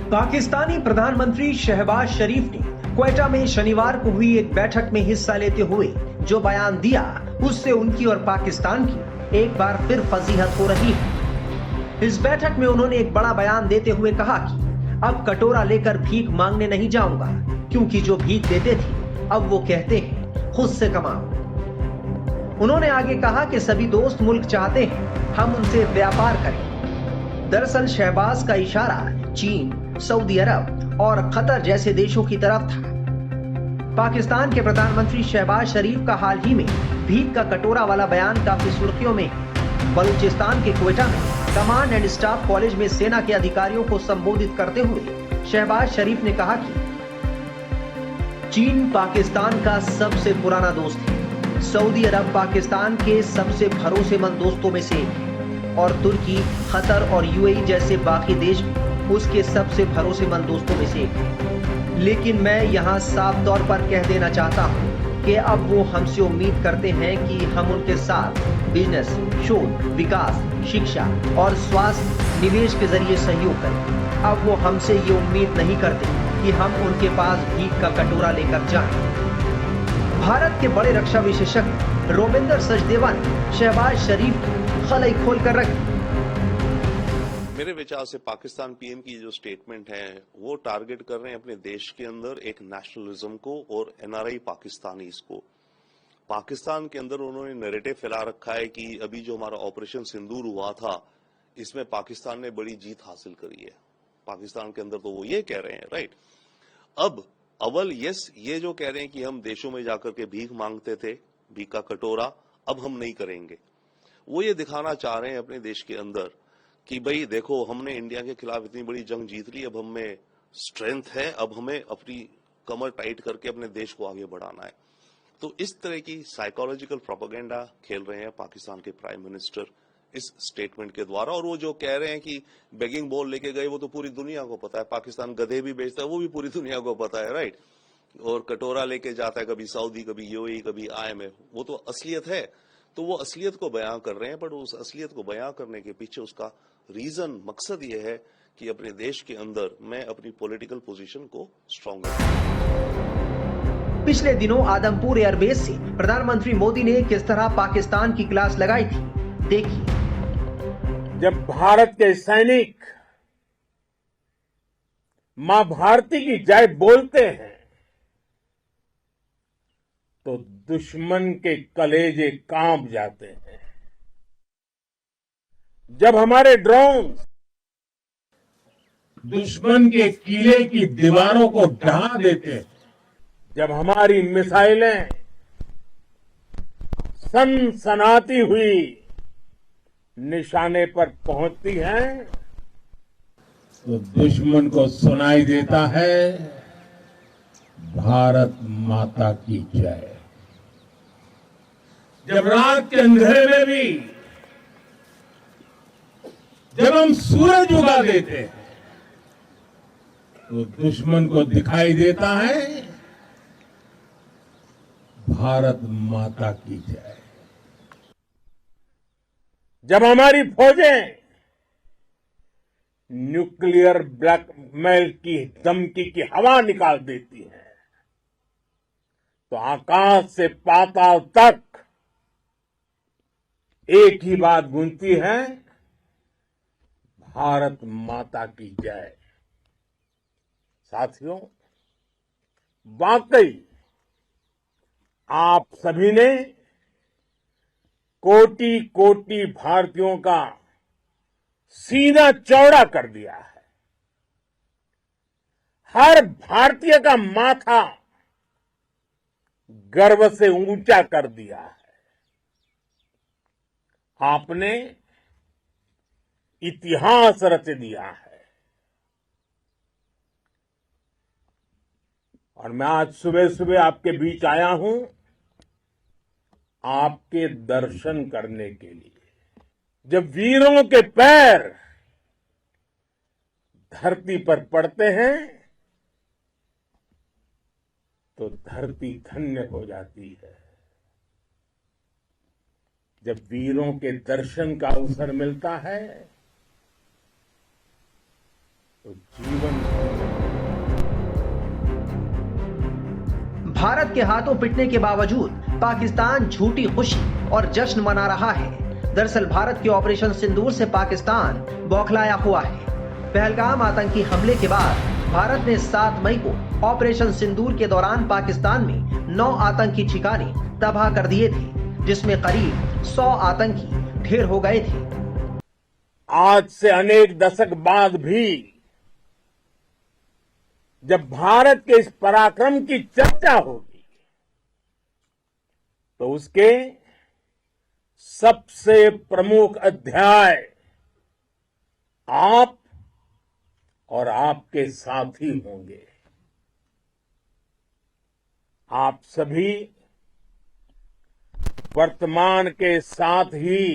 पाकिस्तानी प्रधानमंत्री शहबाज शरीफ ने क्वेटा में शनिवार को हुई एक बैठक में हिस्सा लेते हुए जो बयान दिया, उससे उनकी और पाकिस्तान की एक बार फिर फजीहत हो रही है। इस बैठक में उन्होंने एक बड़ा बयान देते हुए कहा कि अब कटोरा लेकर भीख मांगने नहीं जाऊंगा, क्योंकि जो भीख देते थे अब वो कहते हैं खुद से कमाओ। उन्होंने आगे कहा कि सभी दोस्त मुल्क चाहते हैं हम उनसे व्यापार करें। दरअसल शहबाज का इशारा चीन, सऊदी अरब और कतर जैसे देशों की तरफ था। पाकिस्तान के प्रधानमंत्री शहबाज शरीफ का हाल ही में भीख का कटोरा वाला बयान काफी सुर्खियों में है। बलूचिस्तान के क्वेटा में कमांड एंड स्टाफ कॉलेज में सेना के अधिकारियों को संबोधित करते हुए शहबाज शरीफ ने कहा कि चीन पाकिस्तान का सबसे पुराना दोस्त है, सऊदी अरब पाकिस्तान के सबसे भरोसेमंद दोस्तों में से एक है और तुर्की, कतर और यूएई जैसे बाकी देश उसके सबसे भरोसेमंद दोस्तों में से एक है। लेकिन मैं यहाँ साफ तौर पर कह देना चाहता हूँ कि अब वो हमसे उम्मीद करते हैं कि हम उनके साथ बिजनेस, शोध, विकास, शिक्षा और स्वास्थ्य निवेश के जरिए सहयोग करें। अब वो हमसे ये उम्मीद नहीं करते कि हम उनके पास भीख का कटोरा लेकर जाएं। भारत के बड़े रक्षा विशेषज्ञ रोविंदर सचदेवा ने शहबाज शरीफ की खलई खोल कर रखी। मेरे विचार से पाकिस्तान पीएम की जो स्टेटमेंट है वो टारगेट कर रहे हैं अपने देश के अंदर एक नेशनलिज्म को और एनआरआई पाकिस्तानीज को। पाकिस्तान के अंदर उन्होंने नैरेटिव फैला रखा है कि अभी जो हमारा ऑपरेशन सिंदूर हुआ था इसमें पाकिस्तान ने बड़ी जीत हासिल करी है। पाकिस्तान के अंदर तो वो ये कह रहे हैं, राइट। अब अव्वल ये जो कह रहे हैं कि हम देशों में जाकर के भीख मांगते थे, भीख का कटोरा अब हम नहीं करेंगे। वो ये दिखाना चाह रहे हैं अपने देश के अंदर कि भाई देखो हमने इंडिया के खिलाफ इतनी बड़ी जंग जीत ली, अब हमें स्ट्रेंथ है, अब हमें अपनी कमर टाइट करके अपने देश को आगे बढ़ाना है। तो इस तरह की साइकोलॉजिकल प्रोपेगेंडा खेल रहे हैं पाकिस्तान के प्राइम मिनिस्टर इस स्टेटमेंट के द्वारा। और वो जो कह रहे हैं कि बेगिंग बॉल लेके गए वो तो पूरी दुनिया को पता है, पाकिस्तान गधे भी बेचता है वो भी पूरी दुनिया को पता है, राइट। और कटोरा लेके जाता है कभी सऊदी, कभी यूएई, कभी आईएमएफ, वो तो असलियत है। तो वो असलियत को बयां कर रहे हैं, बट उस असलियत को बयां करने के पीछे उसका रीजन, मकसद ये है कि अपने देश के अंदर मैं अपनी पॉलिटिकल पोजीशन को स्ट्रांग करूं। पिछले दिनों आदमपुर एयरबेस से प्रधानमंत्री मोदी ने किस तरह पाकिस्तान की क्लास लगाई थी, देखिए। जब भारत के सैनिक मां भारती की जय बोलते हैं तो दुश्मन के कलेजे कांप जाते हैं। जब हमारे ड्रोन दुश्मन के किले की दीवारों को ढहा देते हैं, जब हमारी मिसाइलें सनसनाती हुई निशाने पर पहुंचती हैं, तो दुश्मन को सुनाई देता है भारत माता की जय। जब रात के अंधेरे में भी जब हम सूरज उगा देते हैं तो दुश्मन को दिखाई देता है भारत माता की जय। जब हमारी फौजें न्यूक्लियर ब्लैकमेल की धमकी की हवा निकाल देती हैं तो आकाश से पाताल तक एक ही बात गूंजती है, भारत माता की जय। साथियों, वाकई आप सभी ने कोटि कोटि भारतीयों का सीना चौड़ा कर दिया है। हर भारतीय का माथा गर्व से ऊंचा कर दिया है। आपने इतिहास रच दिया है। और मैं आज सुबह सुबह आपके बीच आया हूं आपके दर्शन करने के लिए। जब वीरों के पैर धरती पर पड़ते हैं तो धरती धन्य हो जाती है। जब वीरों के दर्शन का अवसर मिलता है तो जीवन भारत के हाथों पिटने के बावजूद पाकिस्तान झूठी खुशी और जश्न मना रहा है। दरअसल भारत के ऑपरेशन सिंदूर से पाकिस्तान बौखलाया हुआ है। पहलगाम आतंकी हमले के बाद भारत ने 7 मई को ऑपरेशन सिंदूर के दौरान पाकिस्तान में 9 आतंकी ठिकाने तबाह कर दिए थे, जिसमें करीब 100 आतंकी ढेर हो गए थे। आज से अनेक दशक बाद भी जब भारत के इस पराक्रम की चर्चा होगी तो उसके सबसे प्रमुख अध्याय आप और आपके साथी होंगे। आप सभी वर्तमान के साथ ही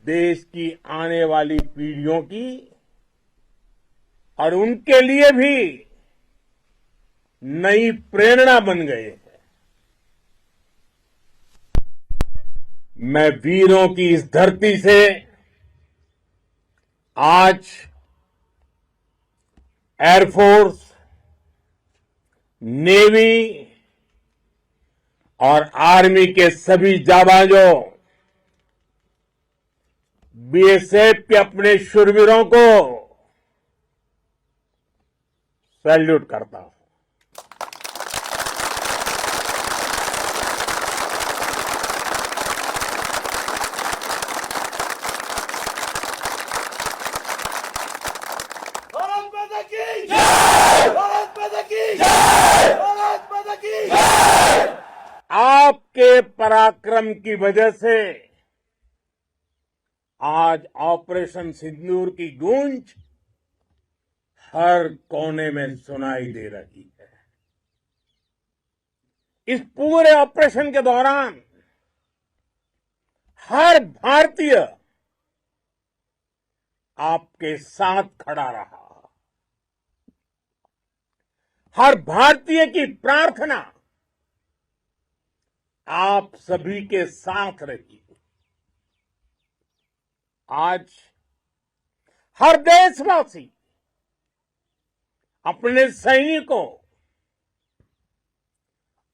देश की आने वाली पीढ़ियों की और उनके लिए भी नई प्रेरणा बन गए हैं। मैं वीरों की इस धरती से आज एयरफोर्स, नेवी और आर्मी के सभी जाबाजों, बीएसएफ के अपने शूरवीरों को सैल्यूट करता हूं। आपके पराक्रम की वजह से आज ऑपरेशन सिंदूर की गूंज हर कोने में सुनाई दे रही है। इस पूरे ऑपरेशन के दौरान हर भारतीय आपके साथ खड़ा रहा। हर भारतीय की प्रार्थना आप सभी के साथ रही। आज हर देशवासी अपने सैनिकों,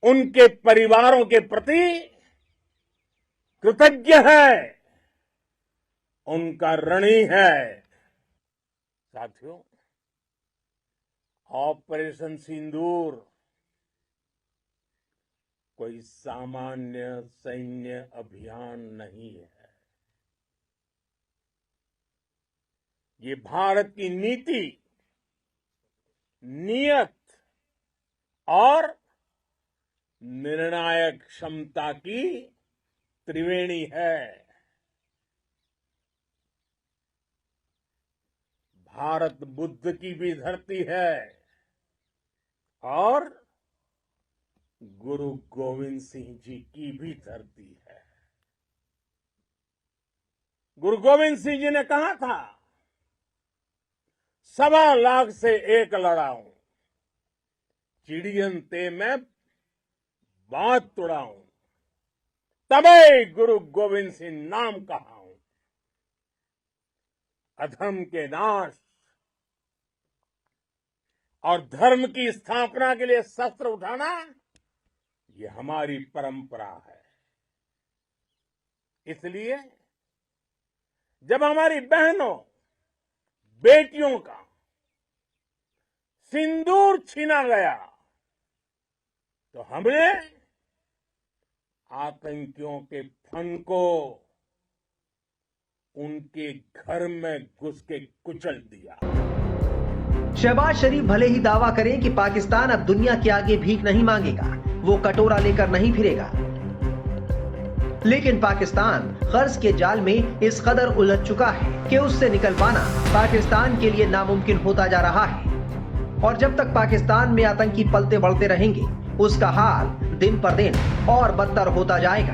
उनके परिवारों के प्रति कृतज्ञ है, उनका ऋणी है। साथियों, ऑपरेशन सिंदूर कोई सामान्य सैन्य अभियान नहीं है। ये भारत की नीति, नियत और निर्णायक क्षमता की त्रिवेणी है। भारत बुद्ध की भी धरती है और गुरु गोविंद सिंह जी की भी धरती है। गुरु गोविंद सिंह जी ने कहा था, 1.25 लाख से एक लड़ाऊं, चिड़ियन ते मैं बात तुड़ाऊं, तबे गुरु गोविंद सिंह नाम कहाऊं। अधर्म के नाश और धर्म की स्थापना के लिए शस्त्र उठाना, ये हमारी परंपरा है। इसलिए जब हमारी बहनों, बेटियों का सिंदूर छीना गया तो हमने आतंकियों के फन को उनके घर में घुस के कुचल दिया। शहबाज शरीफ भले ही दावा करें कि पाकिस्तान अब दुनिया के आगे भीख नहीं मांगेगा, वो कटोरा लेकर नहीं फिरेगा, लेकिन पाकिस्तान कर्ज के जाल में इस कदर उलझ चुका है कि उससे निकल पाना पाकिस्तान के लिए नामुमकिन होता जा रहा है। और जब तक पाकिस्तान में आतंकी पलते बढ़ते रहेंगे, उसका हाल दिन पर दिन और बदतर होता जाएगा।